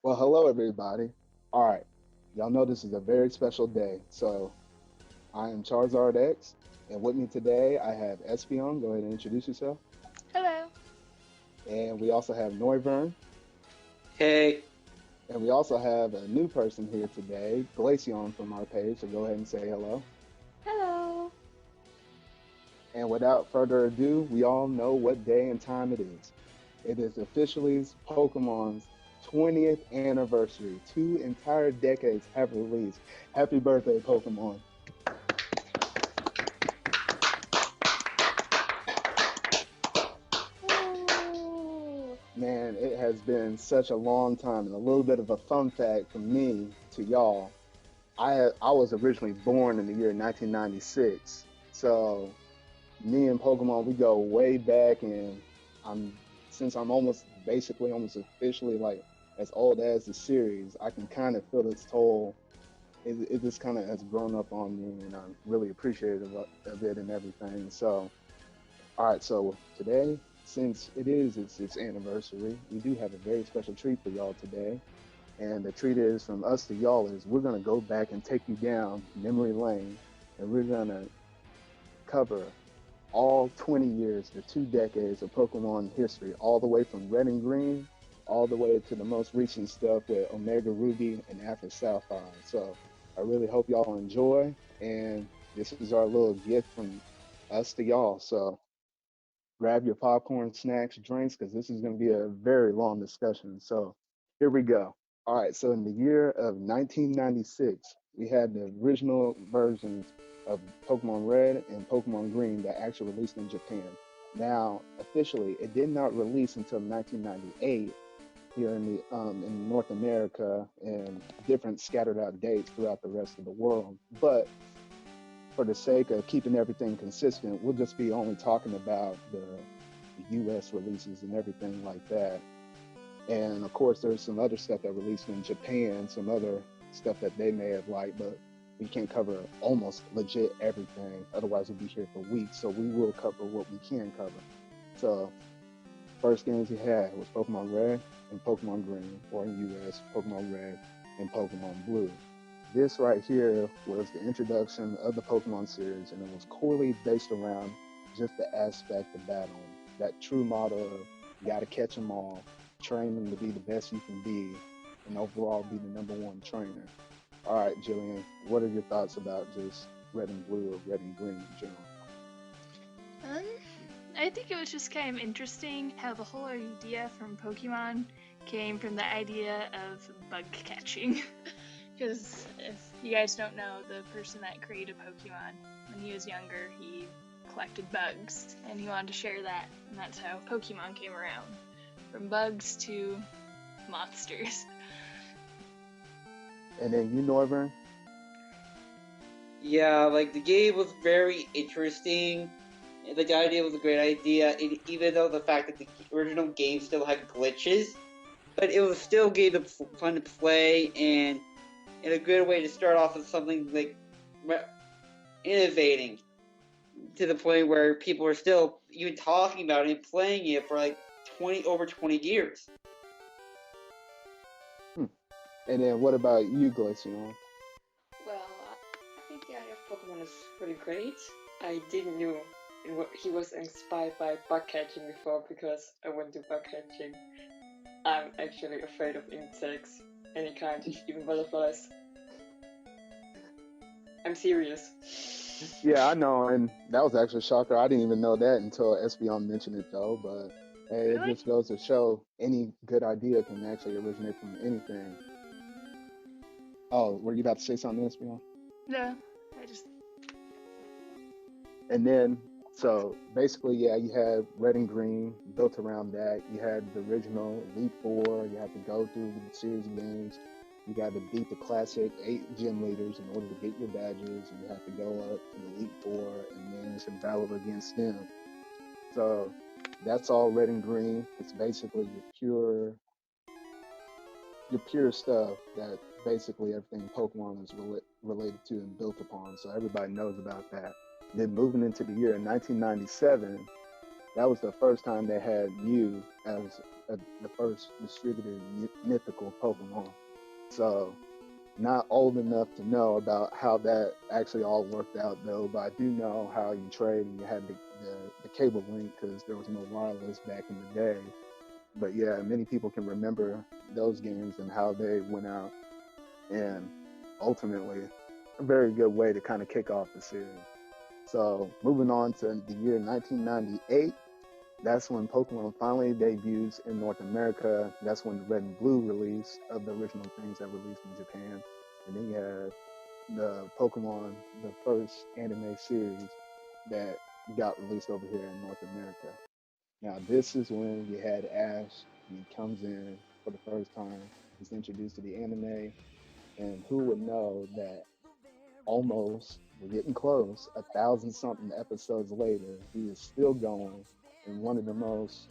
Well, hello everybody. All right, y'all know this is a very special day. So I am Charizard X, and with me today I have Espion. Go ahead and introduce yourself. Hello. And we also have Noivern, Hey, and we also have a new person here today, Glaceon from our page. So go ahead and say hello. Hello. And without further ado, we all know what day and time it is. It is officially Pokemon's 20th anniversary. 2 entire decades have released. Happy birthday, Pokemon. Ooh. Man, it has been such a long time. And a little bit of a fun fact from me to y'all. I was originally born in the year 1996. So me and Pokemon, we go way back, and I'm since I'm almost basically almost officially like as old as the series, I can kind of feel its toll. It just kind of has grown up on me, and I'm really appreciative of it and everything. So all right, so today, since it's its anniversary, we do have a very special treat for y'all today. And the treat is from us to y'all is we're gonna go back and take you down memory lane, and we're gonna cover all 20 years, the 2 decades of Pokemon history, all the way from Red and Green, all the way to the most recent stuff with Omega Ruby and Alpha Sapphire. So I really hope y'all enjoy, and this is our little gift from us to y'all. So grab your popcorn, snacks, drinks, because this is going to be a very long discussion. So here we go. All right, so in the year of 1996, we had the original versions of Pokemon Red and Pokemon Green that actually released in Japan. Now, officially, it did not release until 1998 here in North America and different scattered out dates throughout the rest of the world. But for the sake of keeping everything consistent, we'll just be only talking about the US releases and everything like that. And of course, there's some other stuff that released in Japan, some other stuff that they may have liked, but we can't cover almost legit everything. Otherwise, we'll be here for weeks. So we will cover what we can cover. So first games we had was Pokemon Red and Pokemon Green, or in US, Pokemon Red and Pokemon Blue. This right here was the introduction of the Pokemon series, and it was core based around just the aspect of battling. That true motto of you got to catch them all, train them to be the best you can be, and overall be the number one trainer. All right, Jillian, what are your thoughts about just red and blue or red and green in general? Um, I think it was just kind of interesting how the whole idea from Pokemon came from the idea of bug catching. Because if you guys don't know, the person that created Pokemon, when he was younger, he collected bugs and he wanted to share that. And that's how Pokemon came around. From bugs to monsters. And then you, Norvern. yeah, like the game was very interesting. The idea was a great idea, even though the fact that the original game still had glitches, but it was still game fun to play and a good way to start off with something like innovating to the point where people are still even talking about it and playing it for like 20 years. Hmm. And then what about you, Glaceon? Well, I think the idea of Pokemon is really great. I didn't know he was inspired by bug catching before because I wouldn't do bug catching. I'm actually afraid of insects, any kind, even butterflies. I'm serious. Yeah, I know, and that was actually a shocker. I didn't even know that until Espeon mentioned it, though. But hey, it Really? just goes to show any good idea can actually originate from anything. Oh, were you about to say something, Espeon? No. I just. And then, so basically, yeah, you had red and green built around that. You had the original Elite Four. You had to go through the series of games. You got to beat the classic 8 gym leaders in order to get your badges. And you have to go up to the Elite Four and manage and battle against them. So that's all red and green. It's basically your pure stuff that basically everything Pokemon is related to and built upon. So everybody knows about that. Then moving into the year 1997, that was the first time they had Mew as the first distributed mythical Pokemon. So not old enough to know about how that actually all worked out though, but I do know how you trade and you had the cable link because there was no wireless back in the day. But yeah, many people can remember those games and how they went out, and ultimately a very good way to kind of kick off the series. So moving on to the year 1998, that's when Pokemon finally debuts in North America. That's when the Red and Blue release of the original things that released in Japan. And then you had the Pokemon, the first anime series that got released over here in North America. Now, this is when you had Ash. He comes in for the first time. He's introduced to the anime. And who would know that almost, we're getting close, 1,000 something episodes later, he is still going in one of the most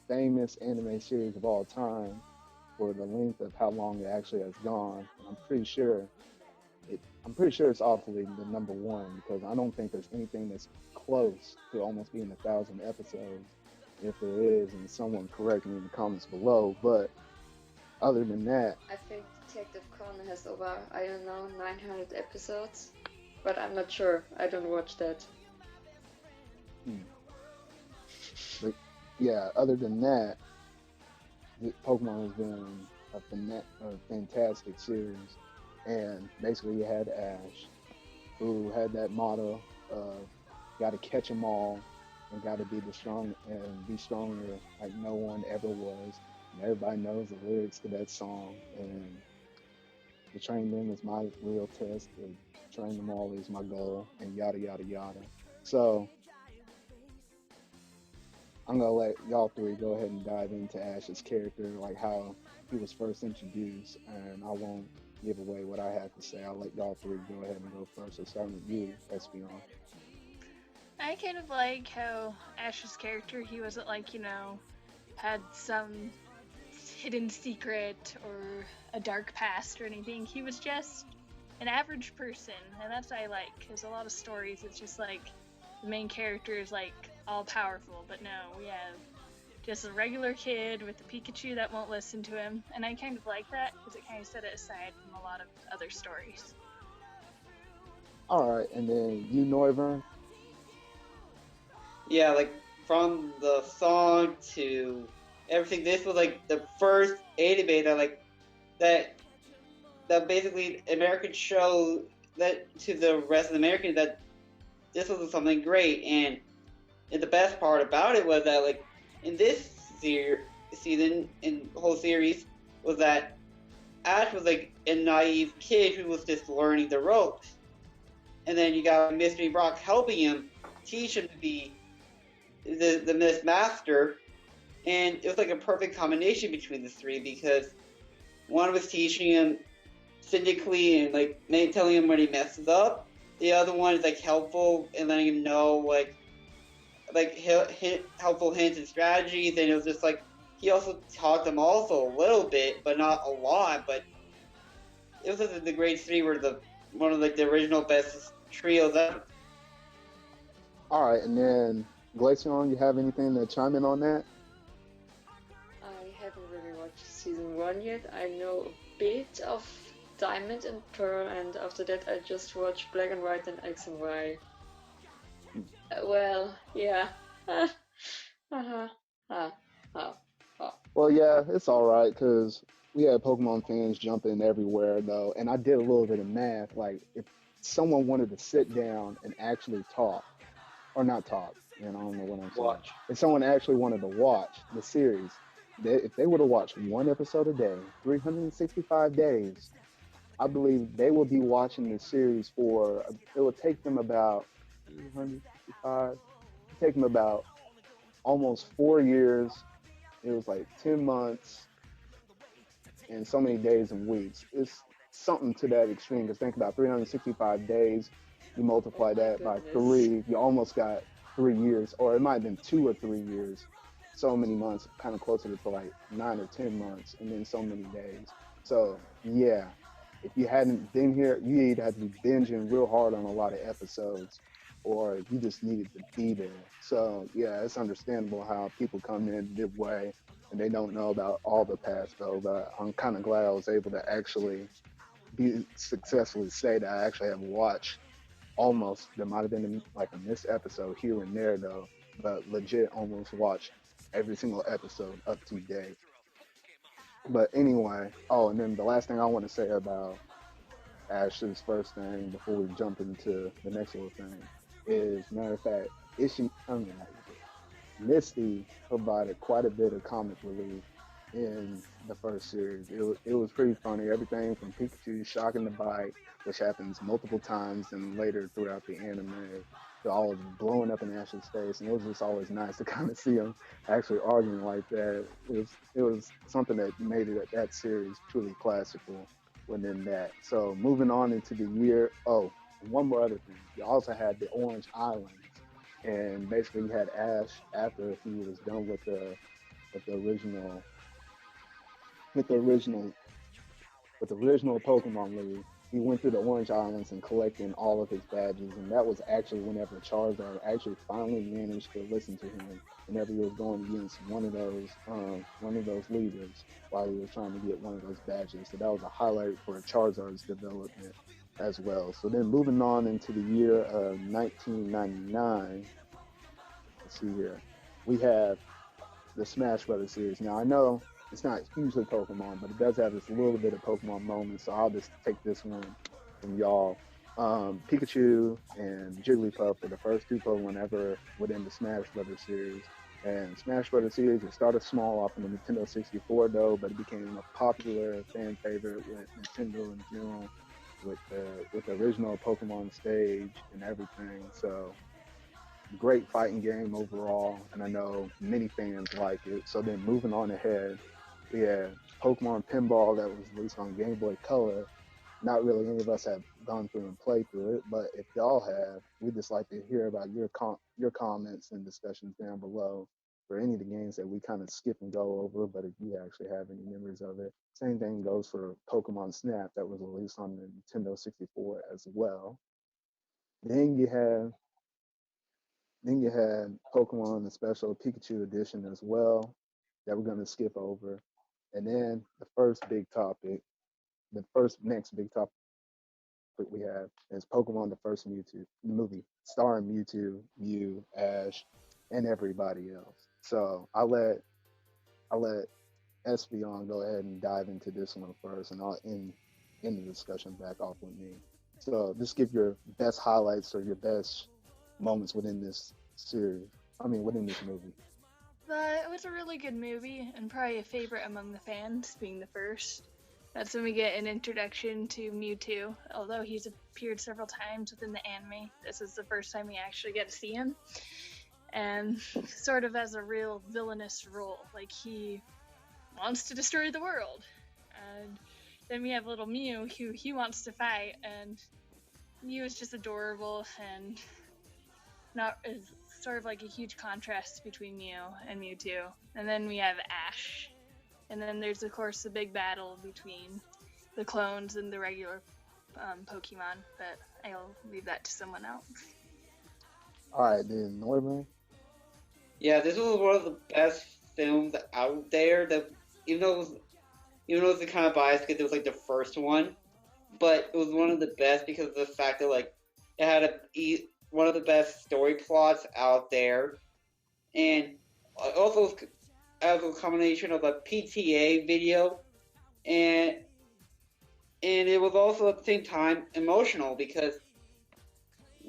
famous anime series of all time for the length of how long it actually has gone. And I'm pretty sure it's obviously the number one because I don't think there's anything that's close to almost being 1,000 episodes. If there is, and someone correct me in the comments below, but other than that, I think Detective Conan has over, I don't know, 900 episodes, but I'm not sure. I don't watch that. But yeah, other than that, Pokemon has been a fantastic series. And basically, you had Ash, who had that motto of "got to catch 'em all and got to be be stronger like no one ever was." And everybody knows the lyrics to that song. And to train them is my real test. To train them all is my goal, and yada yada yada. So I'm gonna let y'all three go ahead and dive into Ash's character, like how he was first introduced, and I won't give away what I have to say. I'll let y'all three go ahead and go first. So starting with you, Espeon. I kind of like how Ash's character, he wasn't like, had some hidden secret or a dark past or anything. He was just an average person, and that's what I like, because a lot of stories, it's just like the main character is like all powerful, but no, we have just a regular kid with a Pikachu that won't listen to him, and I kind of like that because it kind of set it aside from a lot of other stories. All right, and then you, Noivern. Yeah, like from the song to everything, this was like the first anime that basically American show that to the rest of the Americans that this was something great. And the best part about it was that like in this season in the whole series was that Ash was like a naive kid who was just learning the ropes, and then you got Mystery Brock helping him, teach him to be the Mist Master, and it was like a perfect combination between the three because one was teaching him cynically and like telling him when he messes up. The other one is like helpful and letting him know like helpful hints and strategies. And it was just like he also taught them also a little bit, but not a lot. But it was like the Great Three were one of like the original best trios ever. All right, and then Glaceon, you have anything to chime in on that? I haven't really watched season 1 yet. I know a bit of Diamond and Pearl, and after that I just watched Black and White and X and Y. Well, yeah. Well, yeah, it's all right because we had Pokemon fans jumping everywhere though, and I did a little bit of math. Like, if someone wanted to sit down and actually talk, or not talk, I don't know what I'm saying. Watch. If someone actually wanted to watch the series, if they would have watched one episode a day, 365 days, I believe they will be watching the series for. It will take them about 365. Take them about almost 4 years. It was like 10 months and so many days and weeks. It's something to that extreme because think about 365 days, you multiply that by 3, you almost got 3 years, or it might have been 2 or 3 years. So many months, kind of closer to like 9 or 10 months, and then so many days. So yeah, if you hadn't been here, you either had to be binging real hard on a lot of episodes, or you just needed to be there. So yeah, it's understandable how people come in midway and they don't know about all the past though. But I'm kind of glad I was able to actually be successfully say that I actually have watched almost. There might have been like a missed episode here and there though, but legit almost watched every single episode up to date. But anyway, oh, and then the last thing I want to say about Ash's first thing before we jump into the next little thing is, matter of fact, I mean, not Misty provided quite a bit of comic relief in the first series. It was pretty funny. Everything from Pikachu shocking the bite, which happens multiple times and later throughout the anime, to all of blowing up in Ash's face, and it was just always nice to kind of see him actually arguing like that. It was something that made that series truly classical within that. So moving on into the year. Oh, and one more other thing. You also had the Orange Islands, and basically you had Ash after he was done with the original with the original with the original Pokemon League. He went through the Orange Islands and collecting all of his badges, and that was actually whenever Charizard actually finally managed to listen to him. Whenever he was going against one of those leaders while he was trying to get one of those badges, so that was a highlight for Charizard's development as well. So then moving on into the year of 1999, let's see here, we have the Smash Brothers series. Now I know it's not hugely Pokemon, but it does have this little bit of Pokemon moments. So I'll just take this one from y'all. Pikachu and Jigglypuff were the first two Pokemon ever within the Smash Brothers series. And Smash Brothers series, it started small off in the Nintendo 64 though, but it became a popular fan favorite with Nintendo in general, with the original Pokemon stage and everything. So great fighting game overall, and I know many fans like it. So then moving on ahead, we had Pokemon Pinball that was released on Game Boy Color. Not really any of us have gone through and played through it, but if y'all have, we'd just like to hear about your comments and discussions down below for any of the games that we kind of skip and go over. But if you actually have any memories of it, same thing goes for Pokemon Snap that was released on the Nintendo 64 as well. Then you have then you had Pokemon the Special Pikachu Edition as well that we're going to skip over. And then the first next big topic we have is Pokemon the first Mewtwo movie, starring Mewtwo, Mew, Ash, and everybody else. So I'll let Espeon go ahead and dive into this one first, and I'll end the discussion back off with me. So just give your best highlights or your best moments within this series. I mean, within this movie. But it was a really good movie, and probably a favorite among the fans, being the first. That's when we get an introduction to Mewtwo. Although he's appeared several times within the anime, this is the first time we actually get to see him. And sort of as a real villainous role, like he wants to destroy the world. And then we have little Mew, who he wants to fight, and Mew is just adorable and not is sort of like a huge contrast between Mew and Mewtwo. And then we have Ash. And then there's, of course, the big battle between the clones and the regular Pokemon, but I'll leave that to someone else. All right, then Norman. Yeah, this was one of the best films out there. That even though it was kind of biased because it was like the first one, but it was one of the best because of the fact that like it had one of the best story plots out there, and also as a combination of a PTA video and it was also at the same time emotional because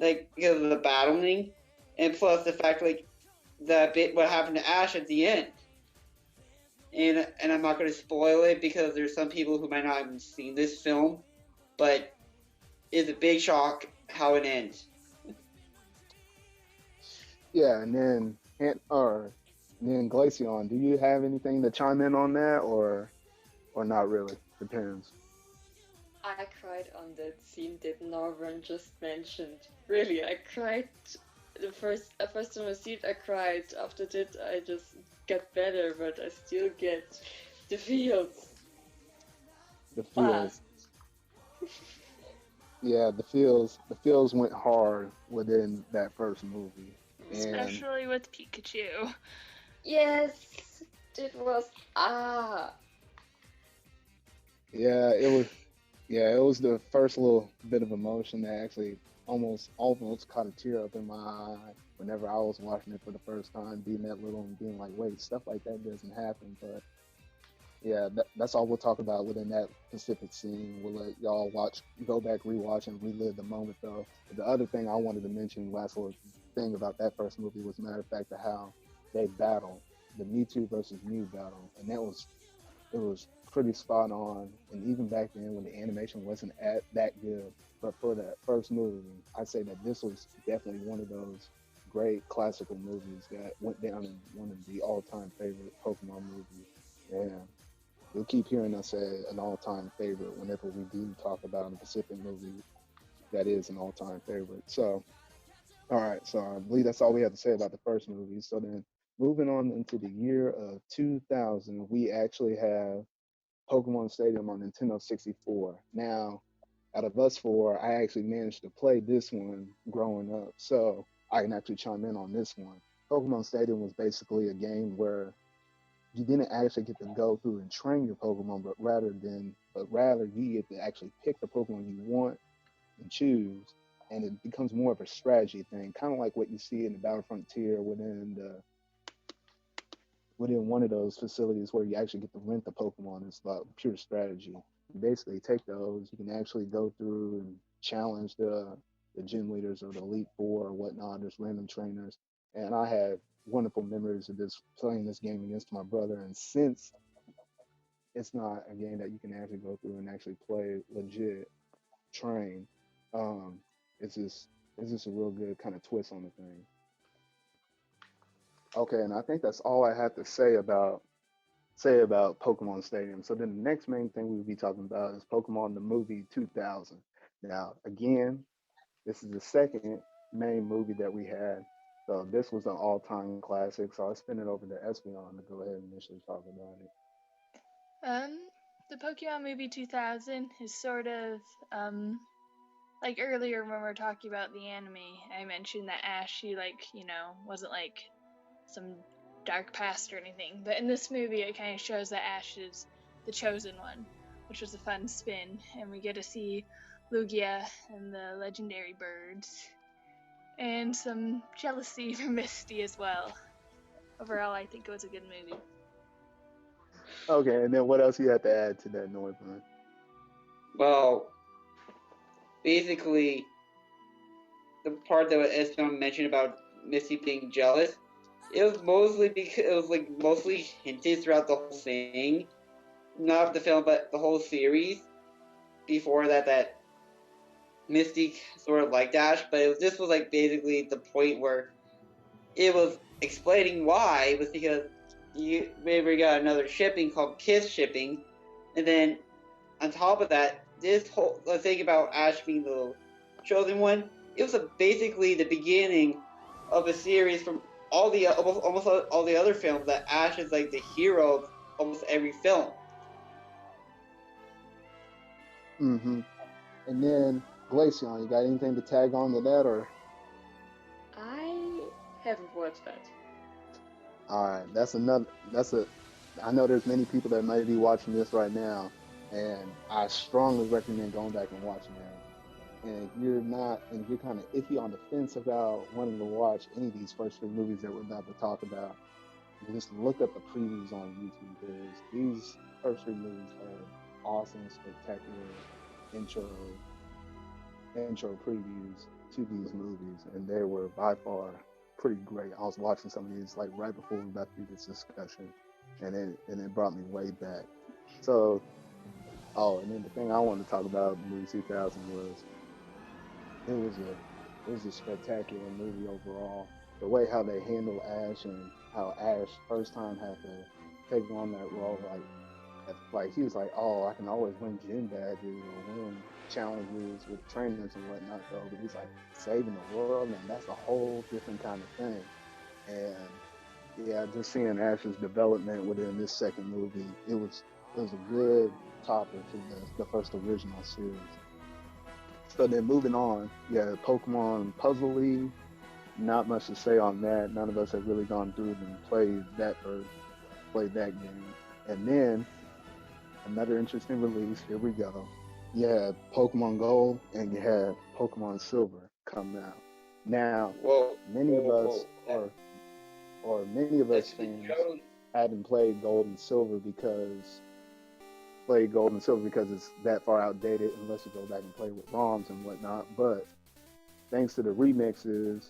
of the battling, and plus the fact like that bit what happened to Ash at the end. And I'm not going to spoil it because there's some people who might not have seen this film, but it's a big shock how it ends. Yeah, and then Glaceon. Do you have anything to chime in on that, or not really? Depends. I cried on that scene that Norman just mentioned. Really, I cried the first time I see it. I cried. After that, I just got better, but I still get the feels. The feels. Yeah, the feels went hard within that first movie. Especially with Pikachu. Yes, it was ah. Yeah, it was. Yeah, it was the first little bit of emotion that actually almost caught a tear up in my eye whenever I was watching it for the first time, being that little and being like, wait, stuff like that doesn't happen. But yeah, that's all we'll talk about within that specific scene. We'll let y'all go back, rewatch, and relive the moment. Though the other thing I wanted to mention, last little thing about that first movie was, matter of fact, of how they battle the Mewtwo versus Mew battle, and it was pretty spot on. And even back then, when the animation wasn't that good, but for that first movie, I'd say that this was definitely one of those great classical movies that went down in one of the all-time favorite Pokemon movies. And you'll keep hearing us say an all-time favorite whenever we do talk about a Pacific movie that is an all-time favorite. So, all right, so I believe that's all we have to say about the first movie. So then, moving on into the year of 2000, we actually have Pokemon Stadium on Nintendo 64. Now, out of us four, I actually managed to play this one growing up, so I can actually chime in on this one. Pokemon Stadium was basically a game where you didn't actually get to go through and train your Pokemon, but rather you get to actually pick the Pokemon you want and choose, and it becomes more of a strategy thing, kind of like what you see in the Battle Frontier within one of those facilities where you actually get to rent the Pokemon. It's about pure strategy. You basically take those, you can actually go through and challenge the gym leaders or the Elite Four or whatnot, there's random trainers. And I had wonderful memories of this playing this game against my brother. And since it's not a game that you can actually go through and actually play legit, train, um, it's just a real good kind of twist on the thing. Okay, and I think that's all I have to say about Pokemon Stadium. So then the next main thing we'll be talking about is Pokemon the movie 2000. Now, again, this is the second main movie that we had. So this was an all-time classic. So I'll spin it over to Espeon to go ahead and initially talk about it. Um, the Pokemon movie 2000 is sort of like earlier when we were talking about the anime, I mentioned that Ash, he wasn't like some dark past or anything. But in this movie, it kind of shows that Ash is the chosen one, which was a fun spin, and we get to see Lugia and the legendary birds, and some jealousy from Misty as well. Overall, I think it was a good movie. Okay, and then what else you have to add to that, Northman? Well, basically, the part that Eston mentioned about Misty being jealous, it was mostly because it was like mostly hinted throughout the whole thing, not the film, but the whole series. Before that Misty sort of liked Ash, but this was like basically the point where it was explaining why. It was because you maybe got another shipping called Kiss Shipping, and then on top of that, this whole thing about Ash being the chosen one, it was basically the beginning of a series from almost all the other films that Ash is like the hero of almost every film. Mm-hmm. And then Glaceon, you got anything to tag on to that, or? I haven't watched that. All right, that's another. That's a. I know there's many people that might be watching this right now, and I strongly recommend going back and watching that. And if you're kind of iffy on the fence about wanting to watch any of these first three movies that we're about to talk about, just look up the previews on YouTube because these first three movies are awesome, spectacular intro intro previews to these movies, and they were by far pretty great. I was watching some of these like right before we were about to do this discussion, and it brought me way back. So, and then the thing I wanted to talk about the movie 2000 was it was a spectacular movie overall. The way how they handle Ash and how Ash first time had to take on that role, like he was like, oh, I can always win gym badges or win challenges with trainers and whatnot, though. But he's like saving the world, and that's a whole different kind of thing. And yeah, just seeing Ash's development within this second movie, it was a good topic to the first original series. So then moving on, yeah, Pokemon Puzzle League. Not much to say on that. None of us have really gone through and played that version. played that game. And then another interesting release. Here we go. You had Pokemon Gold and you had Pokemon Silver coming out. Now, Whoa, many of whoa, us, whoa. or many of us That's the fans, Johto. hadn't played Gold and Silver because it's that far outdated unless you go back and play with ROMs and whatnot. But thanks to the remixes,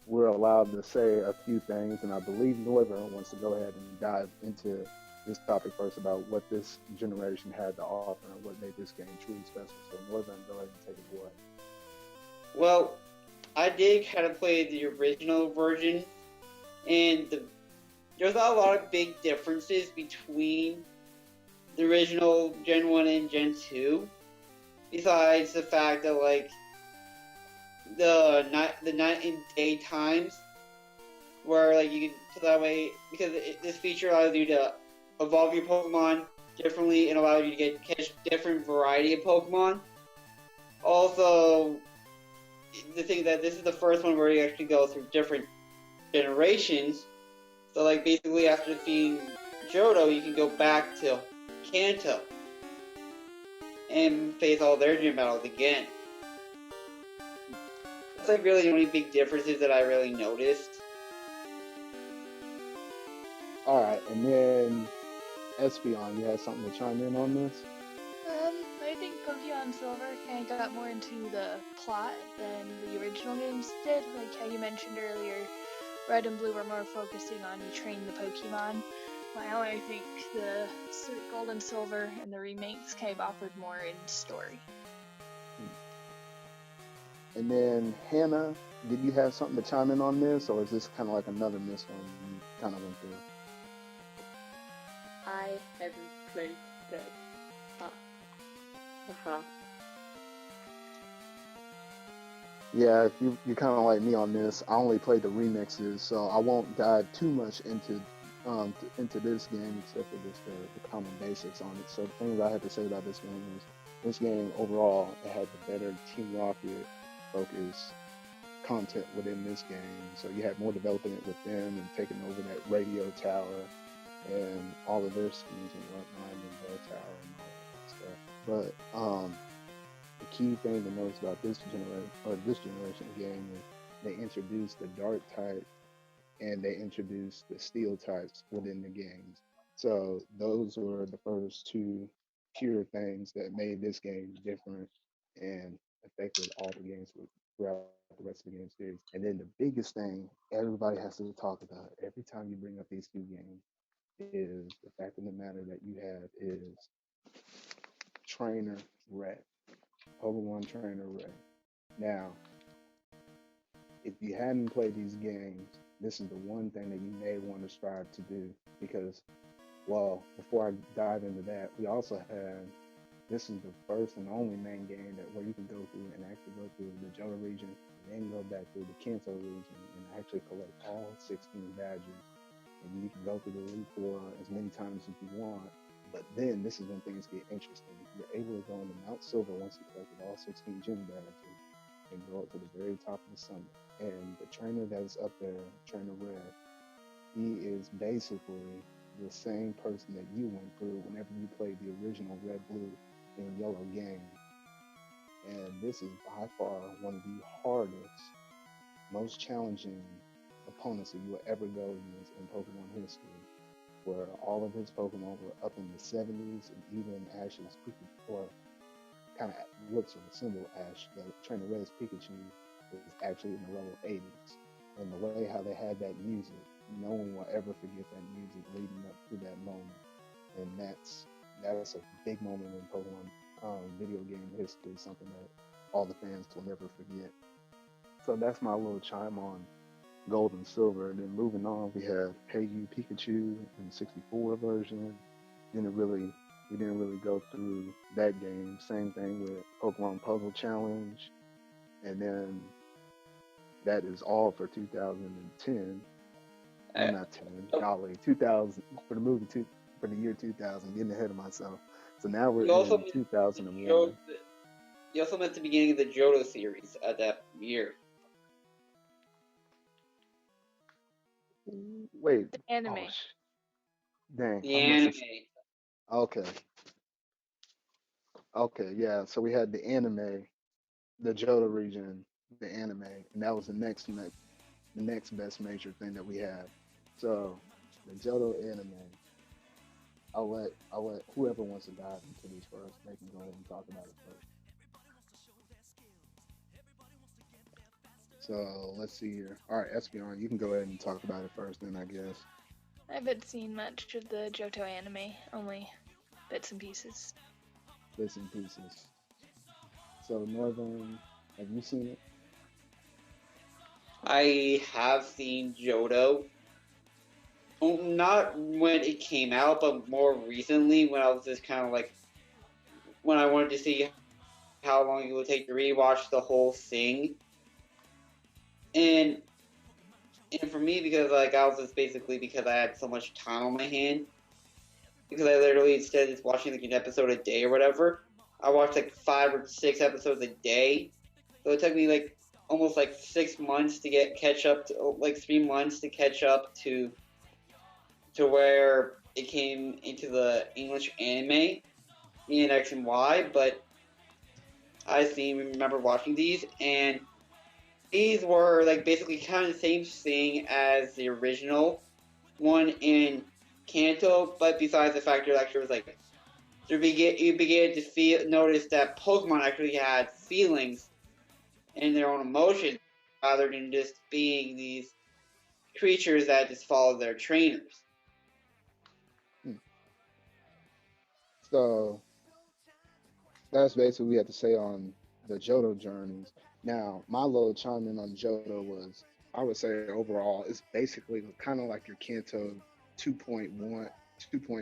we're allowed to say a few things, and I believe Northern wants to go ahead and dive into this topic first about what this generation had to offer and what made this game truly special. So Northern, go ahead and take it away. Well, I did kind of play the original version, and there's not a lot of big differences between the original Gen 1 and Gen 2. Besides the fact that, like, the night and day times, where, like, you can put that way, because this feature allows you to evolve your Pokemon differently and allows you to catch different variety of Pokemon. Also, the thing that this is the first one where you actually go through different generations. So, like, basically after defeating Johto, you can go back to Kanto and face all their gym battles again. That's like really the only big differences that I really noticed. All right, and then Espeon, you had something to chime in on this? I think Pokemon Silver kind of got more into the plot than the original games did. Like how you mentioned earlier, Red and Blue were more focusing on you train the Pokemon. While I think the Gold and Silver and the remakes kind of offered more in story. And then Hannah, did you have something to chime in on this, or is this kind of like another miss one you kind of went through? I haven't played that. Yeah, you're kind of like me on this. I only played the remixes, so I won't dive too much into this game except for just the common basics on it. So the things I have to say about this game is this game overall it had the better Team Rocket focused content within this game. So you had more development with them and taking over that radio tower and all of their schemes and whatnot and their tower and all that stuff. But the key thing to notice about this generation game is they introduced the dark type and they introduced the steel types within the games. So those were the first two pure things that made this game different and affected all the games throughout the rest of the game series. And then the biggest thing everybody has to talk about every time you bring up these two games is the fact of the matter that you have is Trainer Red. Pokemon Trainer Red. Now, if you hadn't played these games, this is the one thing that you may want to strive to do because, well, before I dive into that, we also have this is the first and only main game that where you can go through and actually go through the Johto region and then go back through the Kanto region and actually collect all 16 badges. And you can go through the Elite Four as many times as you want. But then this is when things get interesting. You're able to go into Mount Silver once you collected all 16 gym badges and go up to the very top of the summit. And the trainer that's up there, Trainer Red, he is basically the same person that you went through whenever you played the original Red, Blue, and Yellow game. And this is by far one of the hardest, most challenging opponents that you will ever go against in Pokemon history, where all of his Pokemon were up in the 70s, and even Ash's or kind of looks or resemble Ash, the Trainer Red's Pikachu is actually in the level 80s. And the way how they had that music, no one will ever forget that music leading up to that moment. And that's a big moment in Pokemon video game history, something that all the fans will never forget. So that's my little chime on Gold and Silver. And then moving on, we have Hey You Pikachu in the 64 version. We didn't really go through that game. Same thing with Pokemon Puzzle Challenge. And then that is all for 2010. Not 10, golly, 2000 for the movie for the year 2000. Getting ahead of myself. So now we're in 2001. You also met the beginning of the Johto series at that year. Wait. The anime. Dang, The I must anime. have. Okay, okay, yeah. So we had the anime, the Johto region, the anime, and that was the next best major thing that we had. So the Johto anime. I'll let whoever wants to dive into this first. They can go ahead and talk about it first. So let's see here. All right, Espion, you can go ahead and talk about it first, then I guess I haven't seen much of the Johto anime, only bits and pieces. bits and pieces. So Northern, have you seen it? I have seen Johto. Not when it came out, but more recently when I was just kind of like when I wanted to see how long it would take to rewatch the whole thing. And and for me, because like I was just basically because I had so much time on my hand, because I literally instead of just watching like an episode a day or whatever, I watched like 5 or 6 episodes a day. So it took me like almost like 6 months to get catch up to like 3 months to catch up to where it came into the English anime, me and X and Y. But I seem remember watching these, and these were like basically kind of the same thing as the original one in Kanto, but besides the fact that actually was like you began to feel notice that Pokemon actually had feelings and their own emotions rather than just being these creatures that just follow their trainers. Hmm. So that's basically what we had to say on the Johto journeys. Now, my little chime in on Johto was, I would say overall, it's basically kind of like your Kanto 2.1, 2.1,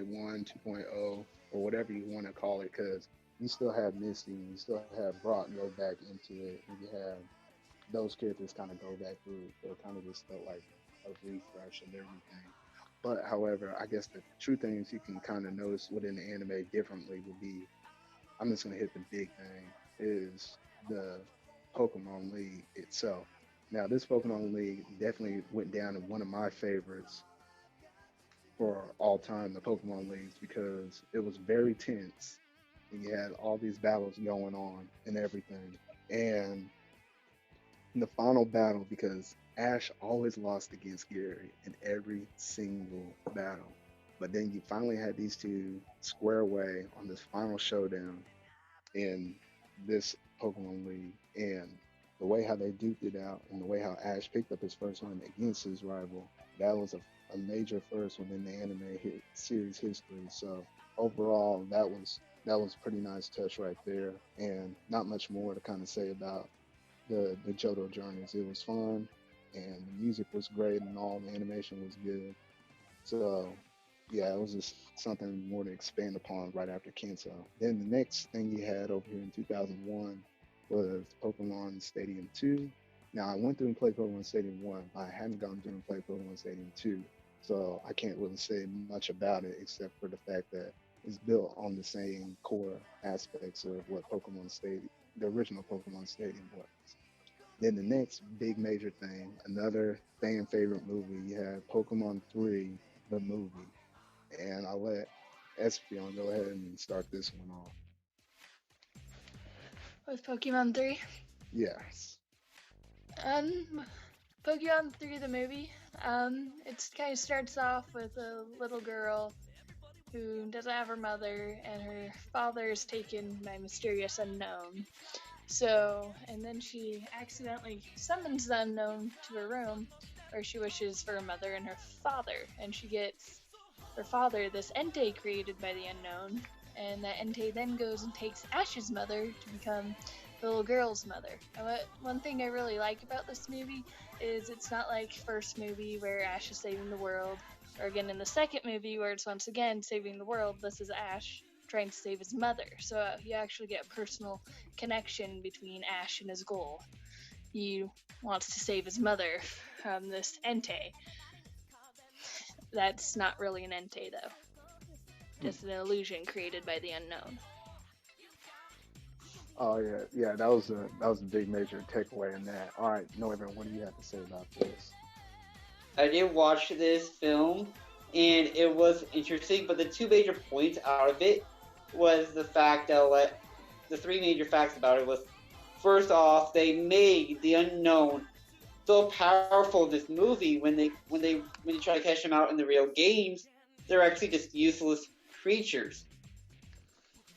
2.0, or whatever you want to call it, because you still have Misty, and you still have Brock go back into it, and you have those characters kind of go back through. So it kind of just felt like a refresh of everything. But however, I guess the true things you can kind of notice within the anime differently would be, I'm just gonna hit the big thing, is the Pokemon League itself. Now, this Pokemon League definitely went down to one of my favorites for all time, the Pokemon Leagues, because it was very tense and you had all these battles going on and everything. And in the final battle, because Ash always lost against Gary in every single battle. But then you finally had these two square away on this final showdown in this Pokemon League, and the way how they duked it out, and the way how Ash picked up his first one against his rival, that was a major first one in the anime series history. So overall, that was pretty nice touch right there, and not much more to kind of say about the Johto journeys. It was fun, and the music was great, and all the animation was good. So yeah, it was just something more to expand upon right after Kanto. Then the next thing you had over here in 2001 was Pokemon Stadium 2. Now I went through and played Pokemon Stadium 1, but I haven't gone through and played Pokemon Stadium 2. So I can't really say much about it except for the fact that it's built on the same core aspects of what Pokemon Stadium, the original Pokemon Stadium was. Then the next big major thing, another fan favorite movie, you have Pokemon 3, the movie. And I'll let Espeon go ahead and start this one off. With Pokemon 3? Yes. Um, Pokemon 3 the movie. It kind of starts off with a little girl who doesn't have her mother, and her father is taken by mysterious unknown. So, and then she accidentally summons the unknown to her room, where she wishes for her mother and her father, and she gets her father this Entei created by the unknown, and that Entei then goes and takes Ash's mother to become the little girl's mother. And one thing I really like about this movie is it's not like first movie where Ash is saving the world, or again in the second movie where it's once again saving the world. This is Ash trying to save his mother. So you actually get a personal connection between Ash and his goal. He wants to save his mother from this Entei. That's not really an Entei though. Just an illusion created by the unknown. Oh yeah, yeah. That was a big major takeaway in that. All right, Northern, what do you have to say about this? I did watch this film, and it was interesting. But the two major points out of it was the fact that the three major facts about it was, first off, they made the unknown so powerful in this movie when you try to catch them out in the real games, they're actually just useless creatures.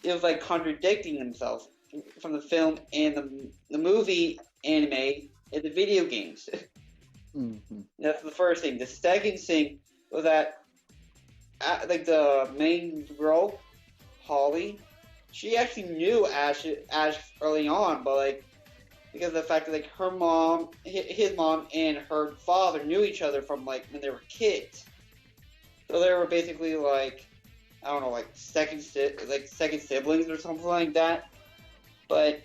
It was like contradicting themselves from the film and the movie anime and the video games. Mm-hmm. That's the first thing. The second thing was that like the main girl, Holly, she actually knew Ash early on, but like because of the fact that like her mom, his mom, and her father knew each other from like when they were kids, so they were basically like I don't know, like second siblings or something like that. But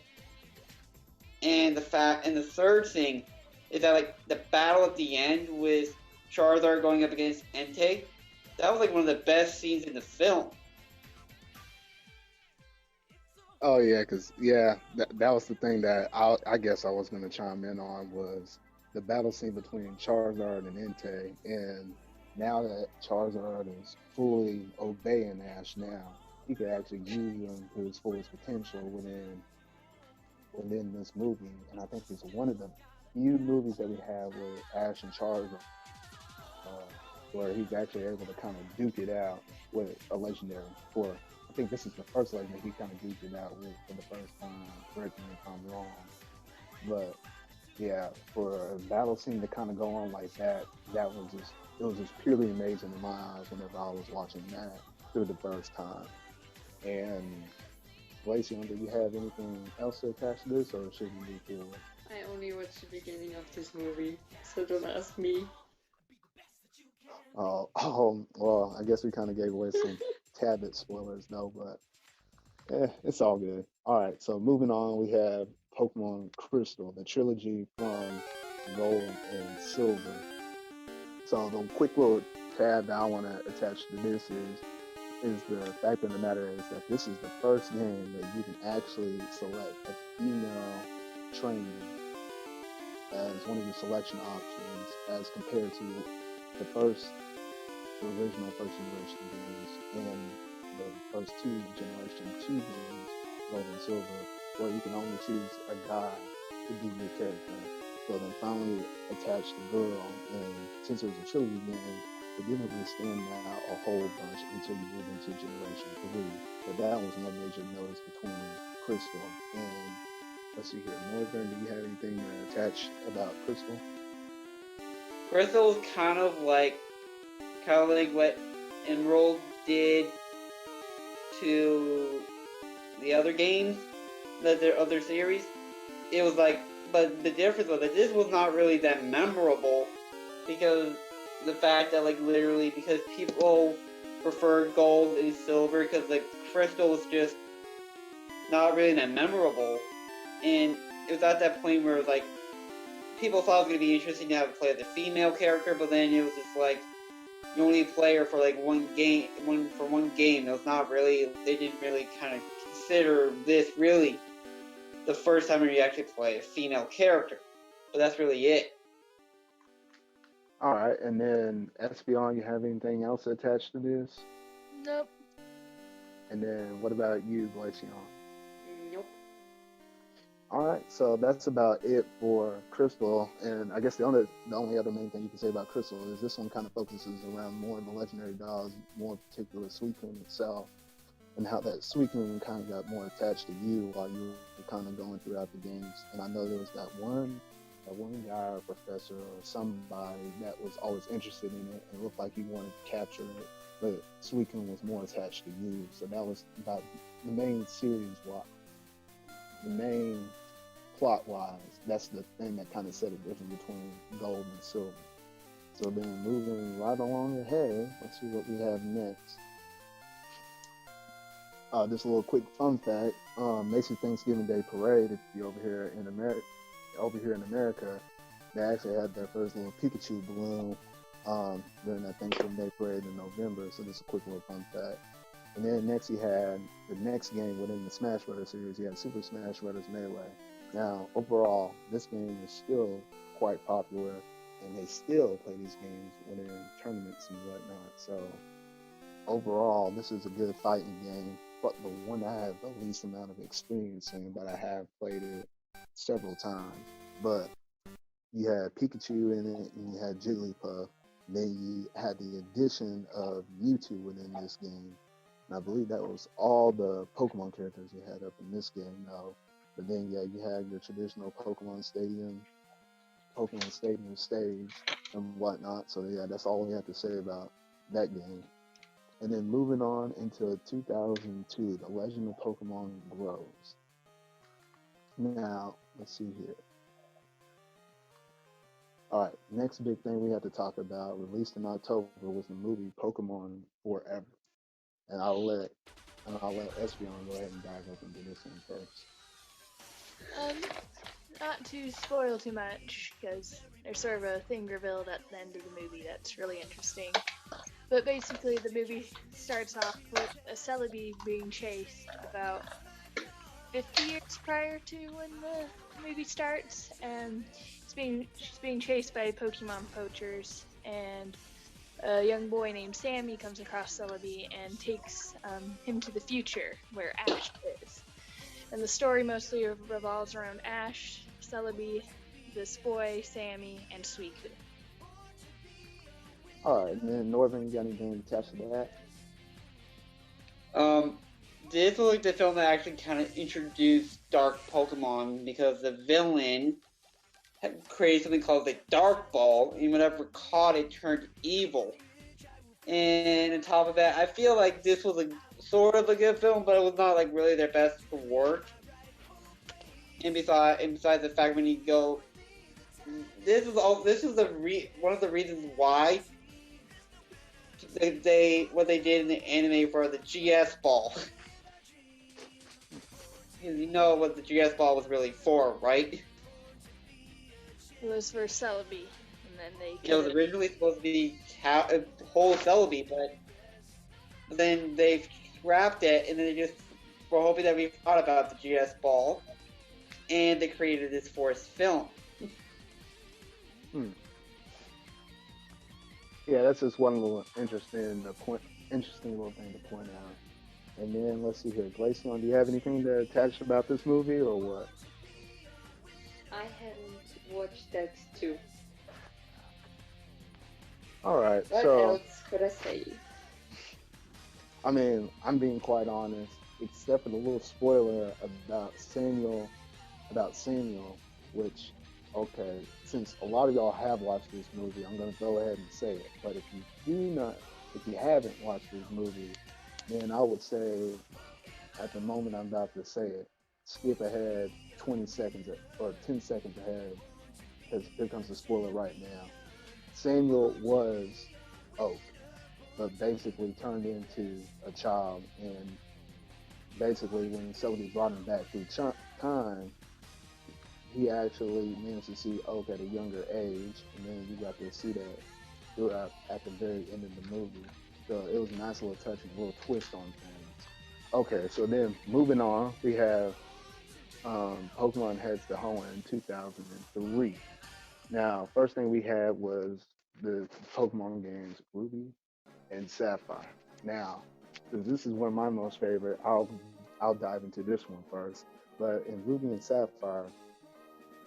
and the third thing is that like the battle at the end with Charizard going up against Entei, that was like one of the best scenes in the film. Oh yeah, cause yeah, that was the thing that I guess I was gonna chime in on was the battle scene between Charizard and Entei, and now that Charizard is fully obeying Ash now, he could actually use him to his fullest potential within this movie, and I think it's one of the few movies that we have with Ash and Charizard uh, where he's actually able to kind of duke it out with a legendary. For I think this is the first legendary he kind of duked it out with for the first time. Correct me if I'm wrong, but yeah, for a battle scene to kind of go on like that, it was just purely amazing in my eyes whenever I was watching that through the first time. And Glaceon, do you have anything else to attach to this, or should we move forward? I only watched the beginning of this movie, so don't ask me. Well, I guess we kind of gave away some tad bit spoilers, though, but it's all good. All right, so moving on, we have Pokemon Crystal, the trilogy from Gold and Silver. So the quick little tab that I want to attach to this is the fact of the matter is that this is the first game that you can actually select a female trainer as one of your selection options, as compared to the original first generation games and the first two games, Gold and Silver, where you can only choose a guy to be your character. So they finally attached the girl, and since it was a trilogy game, it didn't really stand out a whole bunch until you move into Generation 3. But that was one major notice between Crystal and, let's see here, Northern. Do you have anything to attach about Crystal? Crystal was kind of like what Emerald did to the other games, their other series. It was like, but the difference was that this was not really that memorable because the fact that like literally because people prefer gold and silver because like crystal was just not really that memorable, and it was at that point where it was like people thought it was gonna be interesting to have a play as a female character, but then it was just like you only play her for like one game. It was not really they didn't really kind of consider this really the first time you actually play a female character. But that's really it. All right, and then Espeon, you have anything else attached to this? Nope. And then what about you, Glaceon? Nope. All right, so that's about it for Crystal. And I guess the only other main thing you can say about Crystal is this one kind of focuses around more of the legendary dogs, more particular Suicune itself, and how that Suicune kind of got more attached to you while you were kind of going throughout the games. And I know there was that one guy or professor or somebody that was always interested in it and looked like he wanted to capture it, but Suicune was more attached to you. So that was about the main series the main plot wise, that's the thing that kind of set a difference between gold and silver. So then moving right along ahead, let's see what we have next. Just a little quick fun fact: Macy's Thanksgiving Day Parade. If you're over here in America, they actually had their first little Pikachu balloon during that Thanksgiving Day Parade in November. So just a quick little fun fact. And then next you had the next game within the Smash Bros. Series. You had Super Smash Bros. Melee. Now, overall, this game is still quite popular. and they still play these games when they're in tournaments and whatnot. So overall, this is a good fighting game, but the one I have the least amount of experience in, but I have played it several times. But you had Pikachu in it, and you had Jigglypuff. Then you had the addition of Mewtwo within this game. And I believe that was all the Pokemon characters you had up in this game, though. But then, yeah, you had your traditional Pokemon Stadium stage and whatnot. So, yeah, that's all we have to say about that game. And then moving on into 2002, The Legend of Pokemon Grows. Now, let's see here. All right, next big thing we had to talk about, released in October, was the movie Pokemon Forever. And I'll let Espeon go ahead and dive up into this one first. Um, not to spoil too much, because there's sort of a thing revealed at the end of the movie that's really interesting. But basically, the movie starts off with a Celebi being chased about 50 years prior to when the movie starts, and she's being chased by Pokemon poachers, and a young boy named Sammy comes across Celebi and takes him to the future where Ash is. And the story mostly revolves around Ash, Celebi, this boy, Sammy, and Suicune. All right, and then Northern, you got anything attached to that? Um, this was like the film that actually kind of introduced Dark Pokemon because the villain had created something called the Dark Ball, and whenever caught, it turned evil. And on top of that, I feel like this was a sort of a good film, but it was not like really their best work. And besides the fact when you go, this is one of the reasons why what they did in the anime for the GS Ball. You know what the GS Ball was really for, right? It was for Celebi, and then they It was originally supposed to be a whole Celebi, but then they scrapped it, and then they just were hoping that we thought about the GS Ball, and they created this fourth film. Yeah, that's just one little interesting little thing to point out. And then let's see here, Glaceon, do you have anything to attach about this movie or what? I haven't watched that too. All right, What so else could I say? I mean, I'm being quite honest, except for the little spoiler about Samuel, which, okay, since a lot of y'all have watched this movie, I'm gonna go ahead and say it. But if you haven't watched this movie, then I would say, at the moment I'm about to say it, skip ahead 20 seconds or 10 seconds ahead, because here comes the spoiler right now. Samuel was Oak, but basically turned into a child, and basically when somebody brought him back through time, he actually managed to see Oak at a younger age, and then you got to see that throughout at the very end of the movie. So it was a nice little touch and little twist on things. Okay, so then moving on, we have Pokemon Heads to Home in 2003. Now, first thing we had was the Pokemon games Ruby and Sapphire. Now, since this is one of my most favorite, I'll dive into this one first. But in Ruby and Sapphire,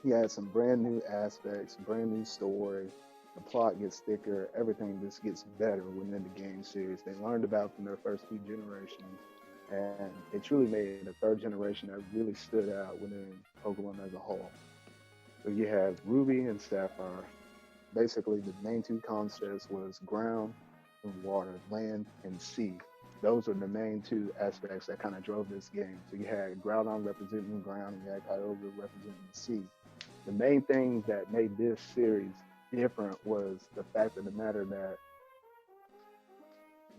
he had some brand new aspects, brand new story. The plot gets thicker. Everything just gets better within the game series. They learned about from their first two generations, and they truly made a third generation that really stood out within Pokemon as a whole. So you have Ruby and Sapphire. Basically, the main two concepts was ground and water, land and sea. Those are the main two aspects that kind of drove this game. So you had Groudon representing ground, and you had Kyogre representing the sea. The main thing that made this series different was the fact of the matter that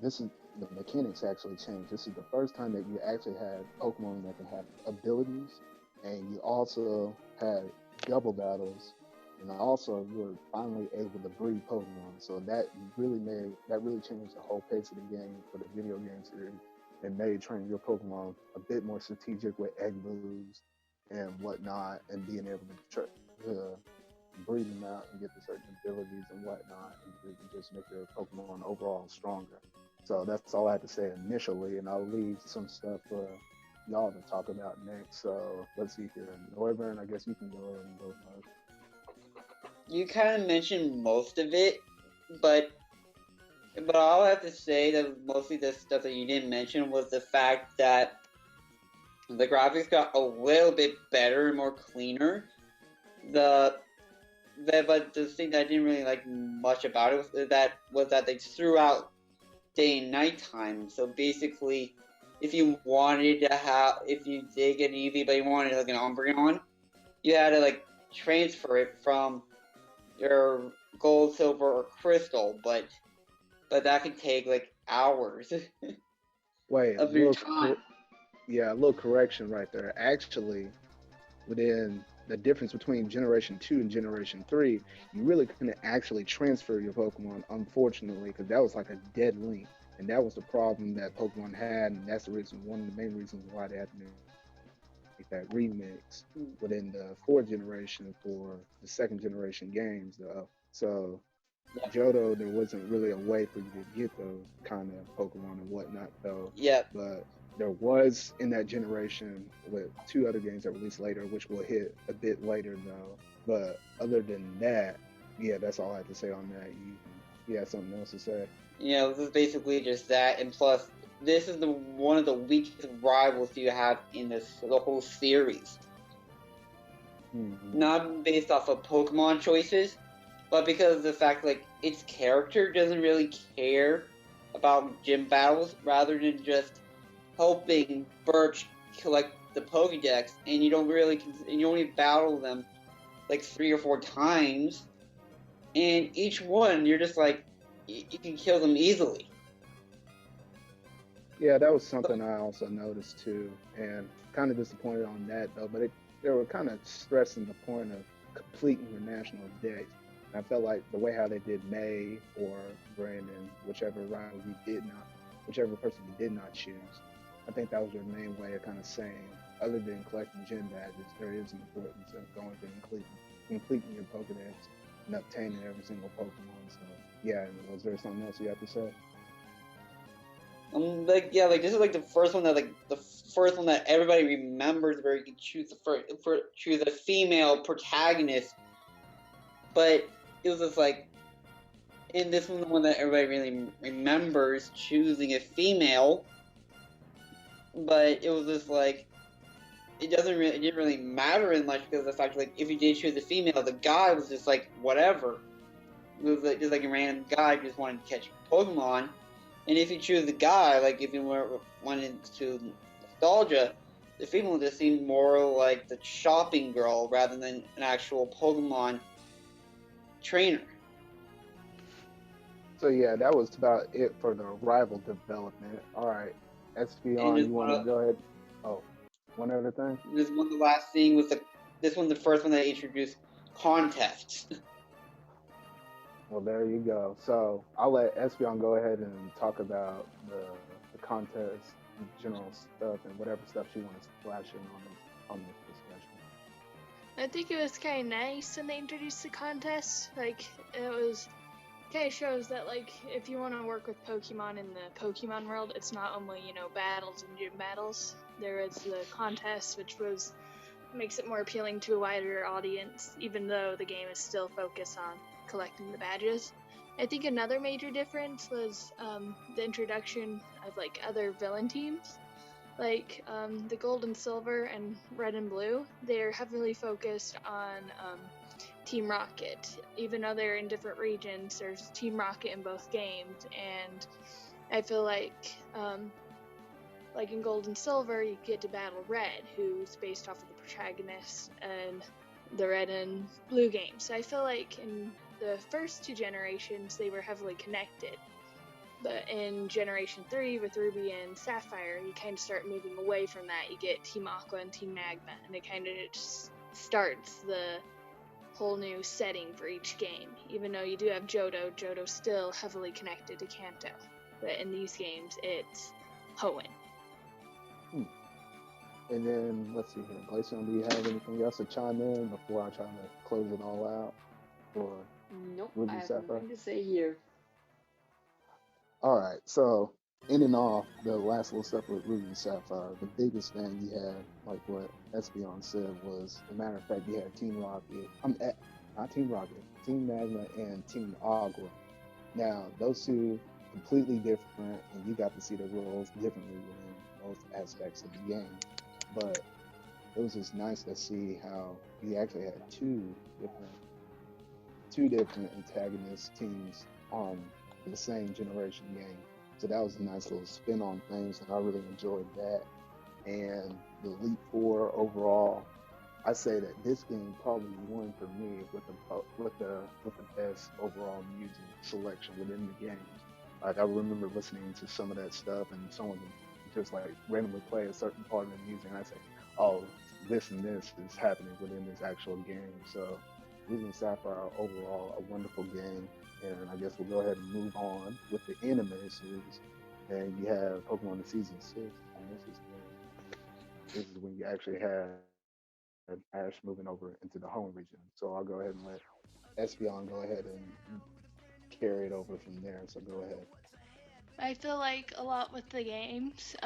this is the mechanics actually changed. This is the first time that you actually had Pokemon that can have abilities, and you also had double battles, and also you were finally able to breed Pokemon. So that really changed the whole pace of the game for the video game series, and made training your Pokemon a bit more strategic with egg moves and whatnot, and being able to breed them out and get the certain abilities and whatnot, and just make your Pokemon overall stronger. So that's all I had to say initially, and I'll leave some stuff for y'all to talk about next. So let's see here. Northern, I guess you can go ahead and go first. You kind of mentioned most of it, but all I have to say that mostly the stuff that you didn't mention was the fact that the graphics got a little bit better and more cleaner. But the thing that I didn't really like much about it was that they threw out day and night time. So basically, if you did get an Eevee but you wanted like an Umbreon, you had to like transfer it from your gold, silver, or crystal, but that could take like hours Wait, of your time. yeah, a little correction right there. Actually, within the difference between Generation 2 and Generation 3, you really couldn't actually transfer your Pokemon, unfortunately, because that was like a dead link. And that was the problem that Pokemon had, and that's the reason, one of the main reasons why they had to make that remix within the fourth generation for the second generation games, though. So Yeah. Johto, there wasn't really a way for you to get those kind of Pokemon and whatnot, though. Yeah. But there was in that generation with two other games that released later, which we'll hit a bit later, though. But other than that, yeah, that's all I have to say on that. You have something else to say? Yeah, this is basically just that, and plus, this is one of the weakest rivals you have in the whole series. Mm-hmm. Not based off of Pokemon choices, but because of the fact like its character doesn't really care about gym battles, rather than just helping Birch collect the Pokédex, and you only battle them like 3 or 4 times, and each one you're just like you can kill them easily. Yeah, that was something I also noticed too, and kind of disappointed on that though. But they were kind of stressing the point of completing your national dex. And I felt like the way how they did May or Brandon, whichever person you did not choose, I think that was their main way of kind of saying, other than collecting gym badges, there is an importance of going through and completing your Pokedex and obtaining every single Pokemon. So yeah, was there something else you have to say? Like this is like the first one that everybody remembers where you can choose choose a female protagonist, but it was just like, and this one the one that everybody really remembers choosing a female, but it was just like it didn't really matter as much because of the fact like if you did choose a female, the guy was just like whatever, it was like, just like a random guy who just wanted to catch Pokemon. And if you choose the guy, like if you went into nostalgia, the female just seemed more like the shopping girl rather than an actual Pokemon trainer. So yeah, that was about it for the rival development. All right, Espeon, you want to go ahead? Oh, one other thing. This one, the last thing was this one's the first one that introduced contests. Well, there you go. So I'll let Espeon go ahead and talk about the contest, general stuff, and whatever stuff she wants to splash in on this discussion. I think it was kind of nice when they introduced the contest. Like, it was kind of shows that, like, if you want to work with Pokemon in the Pokemon world, it's not only, battles and gym battles. There is the contest, which makes it more appealing to a wider audience, even though the game is still focused on collecting the badges. I think another major difference was the introduction of like other villain teams, like the Gold and Silver and Red and Blue. They're heavily focused on Team Rocket. Even though they're in different regions, there's Team Rocket in both games, and I feel like in Gold and Silver, you get to battle Red, who's based off of the protagonist and the Red and Blue games. So I feel like in the first 2 generations, they were heavily connected. But in Generation 3, with Ruby and Sapphire, you kind of start moving away from that. You get Team Aqua and Team Magma, and it kind of just starts the whole new setting for each game. Even though you do have Johto's still heavily connected to Kanto. But in these games, it's Hoenn. And then let's see here, Glaceon, do you have anything else to chime in before I try to close it all out for Nope, I Ruby have Sapphire? nothing to say here. All right, so in and off the last little stuff with Ruby and Sapphire, the biggest thing you had, like what Espeon said, was the matter of fact you had Team Rocket. Not Team Rocket, Team Magma and Team Agua. Now those two completely different, and you got to see the roles differently within most aspects of the game. But it was just nice to see how you actually had different two different antagonist teams on the same generation game. So that was a nice little spin on things, and I really enjoyed that. And the Elite Four overall, I say that this game probably won for me with the best overall music selection within the game. Like I remember listening to some of that stuff, and someone would just like randomly play a certain part of the music, and I say, "Oh, this and this is happening within this actual game." So, Ruby and Sapphire overall a wonderful game, and I guess we'll go ahead and move on with the anime series. And you have Pokemon the Season 6, and this is when you actually have Ash moving over into the home region. So I'll go ahead and let Espeon go ahead and carry it over from there. So go ahead. I feel like a lot with the games.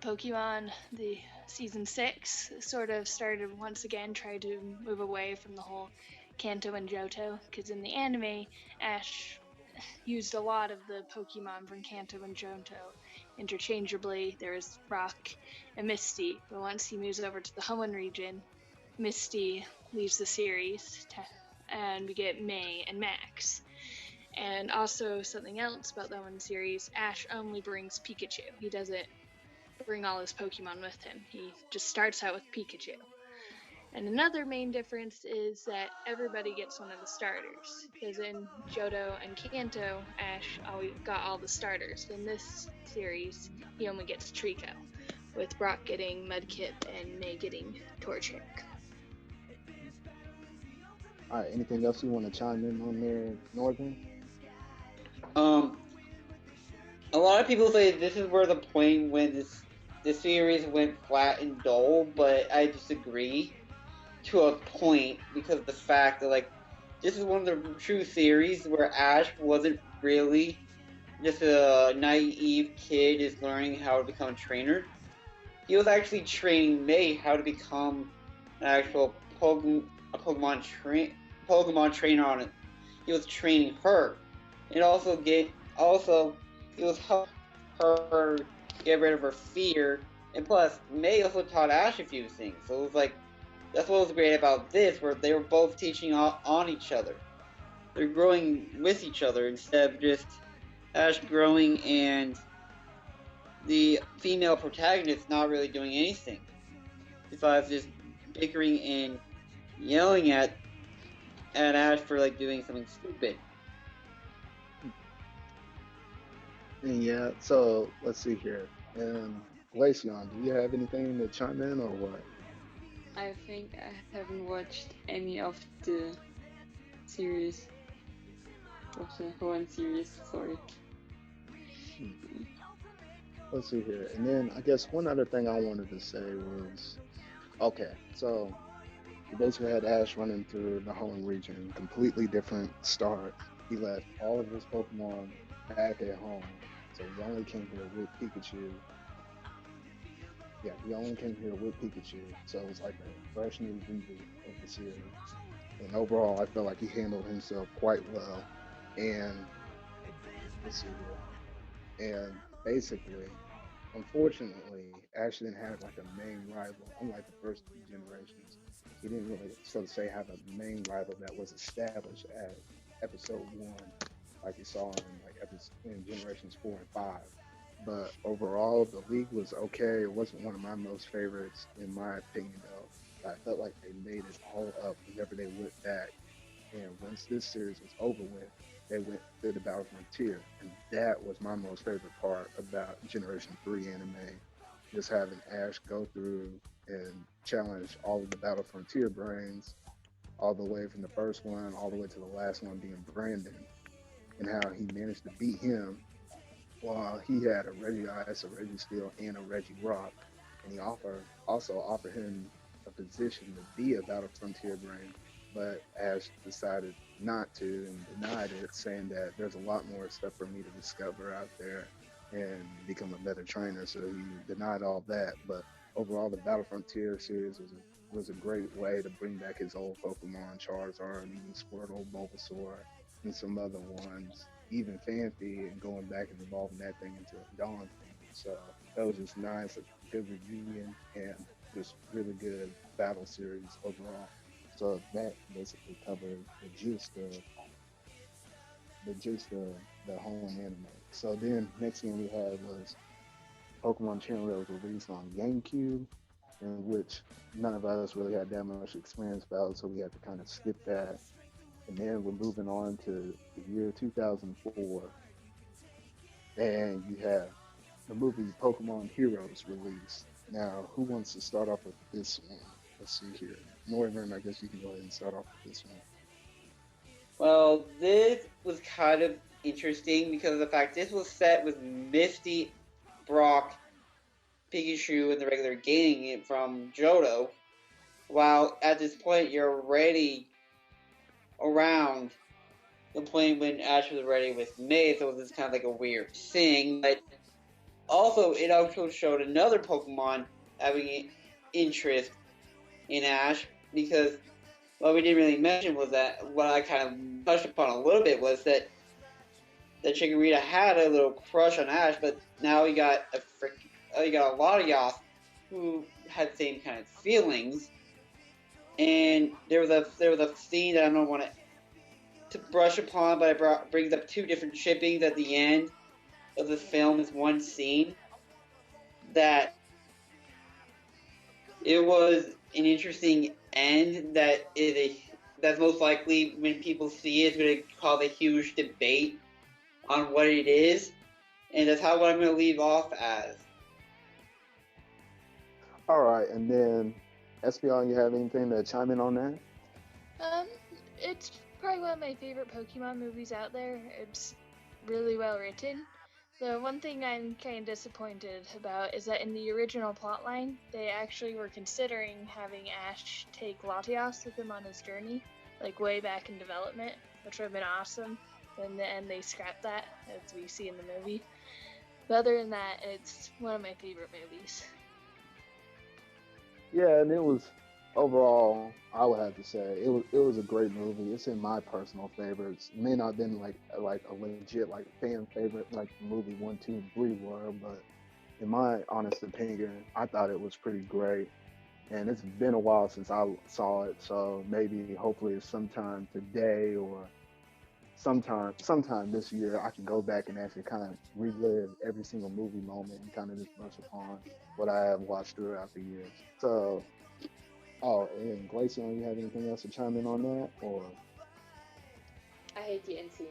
Pokemon, the season 6, sort of started once again trying to move away from the whole Kanto and Johto, because in the anime, Ash used a lot of the Pokemon from Kanto and Johto interchangeably. There's Rock and Misty, but once he moves over to the Hoenn region, Misty leaves the series, and we get May and Max. And also something else about the Hoenn series, Ash only brings Pikachu. He doesn't bring all his Pokemon with him. He just starts out with Pikachu. And another main difference is that everybody gets one of the starters. Because in Johto and Kanto, Ash always got all the starters. In this series, he only gets Trico, with Brock getting Mudkip and May getting Torchic. All right. Anything else you want to chime in on there, Northern? Um, a lot of people say this is where the point when the series went flat and dull, but I disagree to a point because of the fact that like this is one of the true series where Ash wasn't really just a naive kid is learning how to become a trainer. He was actually training May how to become an actual Pokemon trainer on it. He was training her, and also he was helping her get rid of her fear. And plus, May also taught Ash a few things. So it was like that's what was great about this, where they were both teaching on each other. They're growing with each other instead of just Ash growing and the female protagonist not really doing anything besides just bickering and yelling at Ash for like doing something stupid. And yeah. So let's see here. Glaceon, do you have anything to chime in or what? I think I haven't watched any of the series, of the Hoenn series, sorry. Hmm. Let's see here. And then I guess one other thing I wanted to say was okay. So you basically had Ash running through the home region, completely different start. He left all of his Pokemon back at home. So he only came here with Pikachu. Yeah, he only came here with Pikachu. So it was like a fresh new reboot of the series. And overall, I felt like he handled himself quite well. And let's see here. And basically, unfortunately, Ash didn't have like a main rival, unlike the first two generations. He didn't really, so to say, have a main rival that was established at episode one, like you saw in in generations 4 and 5. But overall, the league was okay. It wasn't one of my most favorites, in my opinion, though. I felt like they made it all up whenever they went back. And once this series was over with, they went to the Battle Frontier. And that was my most favorite part about Generation 3 anime. Just having Ash go through and challenge all of the Battle Frontier brains, all the way from the first one, all the way to the last one being Brandon, and how he managed to beat him while he had a Reggie Ice, a Reggie Steel, and a Reggie Rock. and he also offered him a position to be a Battle Frontier brain, but Ash decided not to and denied it, saying that there's a lot more stuff for me to discover out there and become a better trainer. So he denied all that. But overall, the Battle Frontier series was a great way to bring back his old Pokemon, Charizard, and even Squirtle, Bulbasaur, and some other ones, even Phanpy, and going back and evolving that thing into a Dawn thing. So that was just nice, a good reunion, and just really good battle series overall. So that basically covered the whole anime. So then next thing we had was Pokemon Channel that was released on GameCube, in which none of us really had that much experience about, so we had to kind of skip that. And then we're moving on to the year 2004, and you have the movie Pokemon Heroes released. Now, who wants to start off with this one? Let's see here. Northern, I guess you can go ahead and start off with this one. Well, this was kind of interesting because of the fact this was set with Misty, Brock, Pikachu, and the regular getting it from Johto. While at this point you're already around the point when Ash was ready with May, so it was kind of like a weird thing. But also, it also showed another Pokemon having interest in Ash because what we didn't really mention was that what I kind of touched upon a little bit was that Chikorita had a little crush on Ash, but now he got a lot of Yoth who had the same kind of feelings. And there was a scene that I don't want to brush upon, but it brings up two different shippings at the end of the film. Is one scene that it was an interesting end that's most likely when people see it, it's going to cause a huge debate on what it is, and that's how what I'm going to leave off as. All right, and then Espeon, you have anything to chime in on that? It's probably one of my favorite Pokemon movies out there. It's really well written. The one thing I'm kind of disappointed about is that in the original plotline, they actually were considering having Ash take Latias with him on his journey, like way back in development, which would have been awesome. But in the end, they scrapped that, as we see in the movie. But other than that, it's one of my favorite movies. Yeah, and it was overall, I would have to say it was a great movie. It's in my personal favorites. It may not have been like a legit like fan favorite like movie 1, 2, 3 were, but in my honest opinion, I thought it was pretty great. And it's been a while since I saw it, so maybe hopefully sometime today or sometime this year I can go back and actually kind of relive every single movie moment and kind of just brush upon what I have watched throughout the years. So, oh, and Glaceon, you have anything else to chime in on that, or? I hate the NC.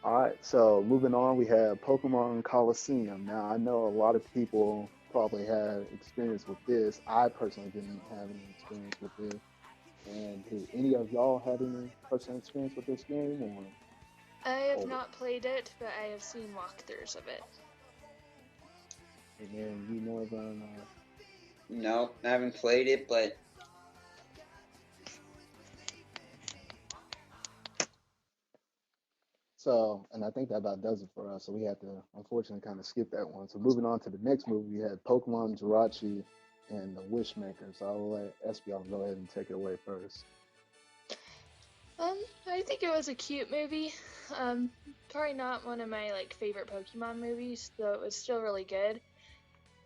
All right, so moving on, we have Pokemon Coliseum. Now, I know a lot of people probably had experience with this. I personally didn't have any experience with this. And did any of y'all have any personal experience with this game, or? I have Oh, not played it, but I have seen walkthroughs of it. and then you know about No, I haven't played it, but so, and I think that about does it for us. So we had to unfortunately kind of skip that one. So moving on to the next movie, we had Pokemon Jirachi and the Wishmaker. So I'll let Espeon go ahead and take it away first. I think it was a cute movie. Probably not one of my like favorite Pokemon movies, though it was still really good.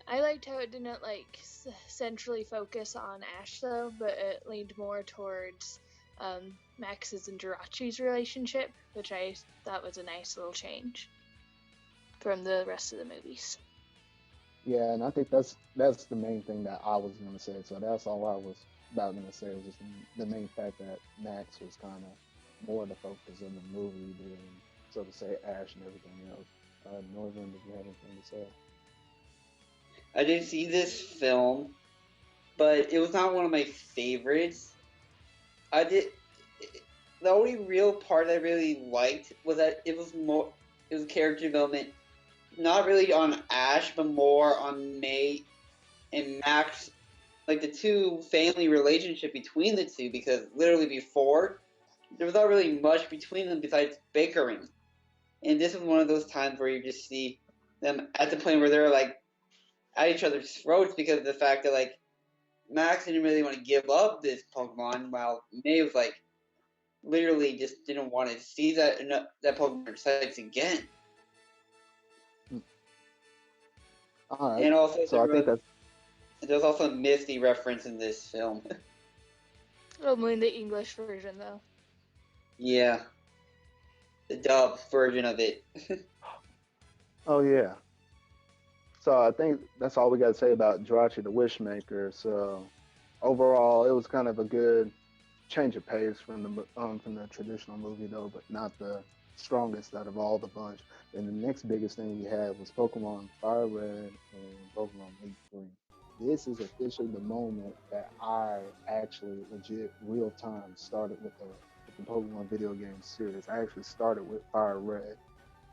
I liked how it didn't like centrally focus on Ash though, but it leaned more towards Max's and Jirachi's relationship, which I thought was a nice little change from the rest of the movies. Yeah, and I think that's the main thing that I was gonna say. So that's all I was about gonna say was just the main fact that Max was kind of more the focus of the movie than, so to say, Ash and everything else. Northern, did you have anything to say? I did see this film, but it was not one of my favorites. I did. The only real part I really liked was that it was character development not really on Ash, but more on May and Max, like the two family relationship between the two, because literally before there was not really much between them besides bickering. And this is one of those times where you just see them at the point where they're like at each other's throats because of the fact that like Max didn't really want to give up this Pokemon, while May was like literally just didn't want to see that Pokemon sites again. All right. And also So I think that's there's also a Misty reference in this film. Only in the English version, though. Yeah, the dub version of it. oh yeah. So I think that's all we got to say about Jirachi the Wishmaker. So overall, it was kind of a good change of pace from the traditional movie though, but not the strongest out of all the bunch. And the next biggest thing we had was Pokemon Fire Red and Pokemon Leaf Green. This is officially the moment that I actually legit real time started with the Pokemon video game series. I actually started with Fire Red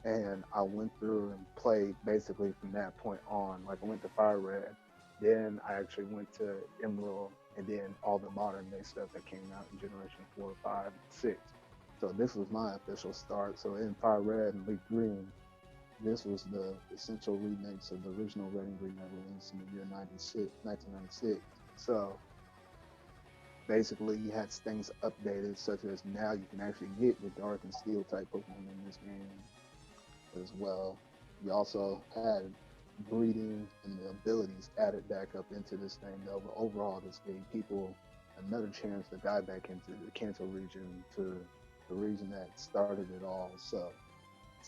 and I went through and played basically from that point on. Like I went to Fire Red, then I actually went to Emerald, and then all the modern day stuff that came out in Generation 4, 5, 6. So this was my official start. So in Fire Red and Leaf Green, this was the essential remix of the original Red and Green that released in the year 1996. So basically, you had things updated, such as now you can actually get the Dark and Steel type Pokemon in this game as well. You also had breeding and the abilities added back up into this thing though. But overall, this gave people another chance to dive back into the Kanto region, to the region that started it all. So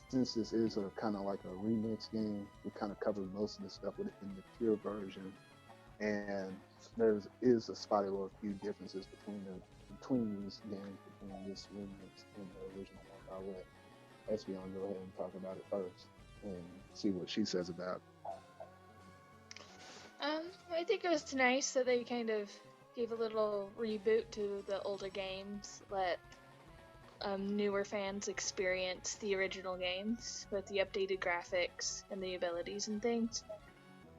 since this is a kind of like a remix game, we kind of covered most of the stuff within the pure version, and there is a spotty little few differences between these games, between this remix and the original one. I'll let Espeon go ahead and talk about it first and see what she says about it. I think it was nice that they kind of gave a little reboot to the older games, let newer fans experience the original games with the updated graphics and the abilities and things.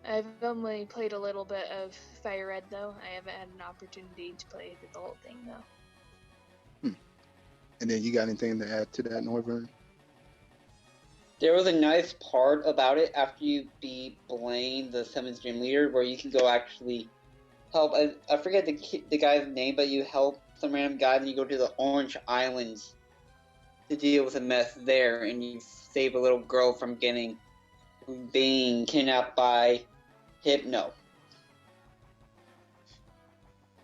I've only played a little bit of Fire Red though. I haven't had an opportunity to play the whole thing though. And then you got anything to add to that, Norvern? There was a nice part about it after you beat Blaine, the 7th gym leader, where you can go actually help. I forget the guy's name, but you help some random guy, and you go to the Orange Islands to deal with a mess there, and you save a little girl from being kidnapped by Hypno.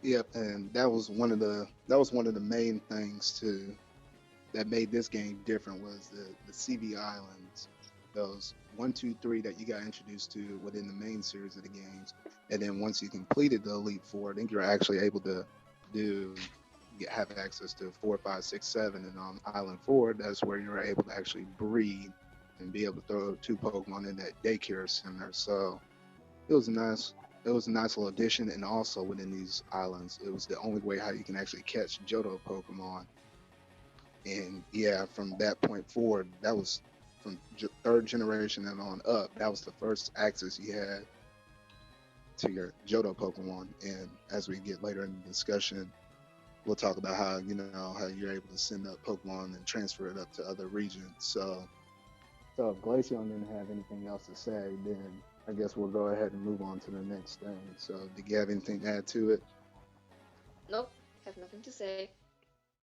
Yep, and that was one of the main things too that made this game different was the CV islands, those 1, 2, 3 that you got introduced to within the main series of the games, and then once you completed the Elite Four, then you're actually able to do have access to 4, 5, 6, 7, and on Island 4, that's where you're able to actually breed and be able to throw 2 Pokemon in that daycare center. So it was nice. It was a nice little addition, and also within these islands, it was the only way how you can actually catch Johto Pokemon. And yeah, from that point forward, that was from third generation and on up. That was the first access you had to your Johto Pokemon. And as we get later in the discussion, we'll talk about how how you're able to send up Pokemon and transfer it up to other regions. So if Glaceon didn't have anything else to say, then I guess we'll go ahead and move on to the next thing. So, did you have anything to add to it? Nope, have nothing to say.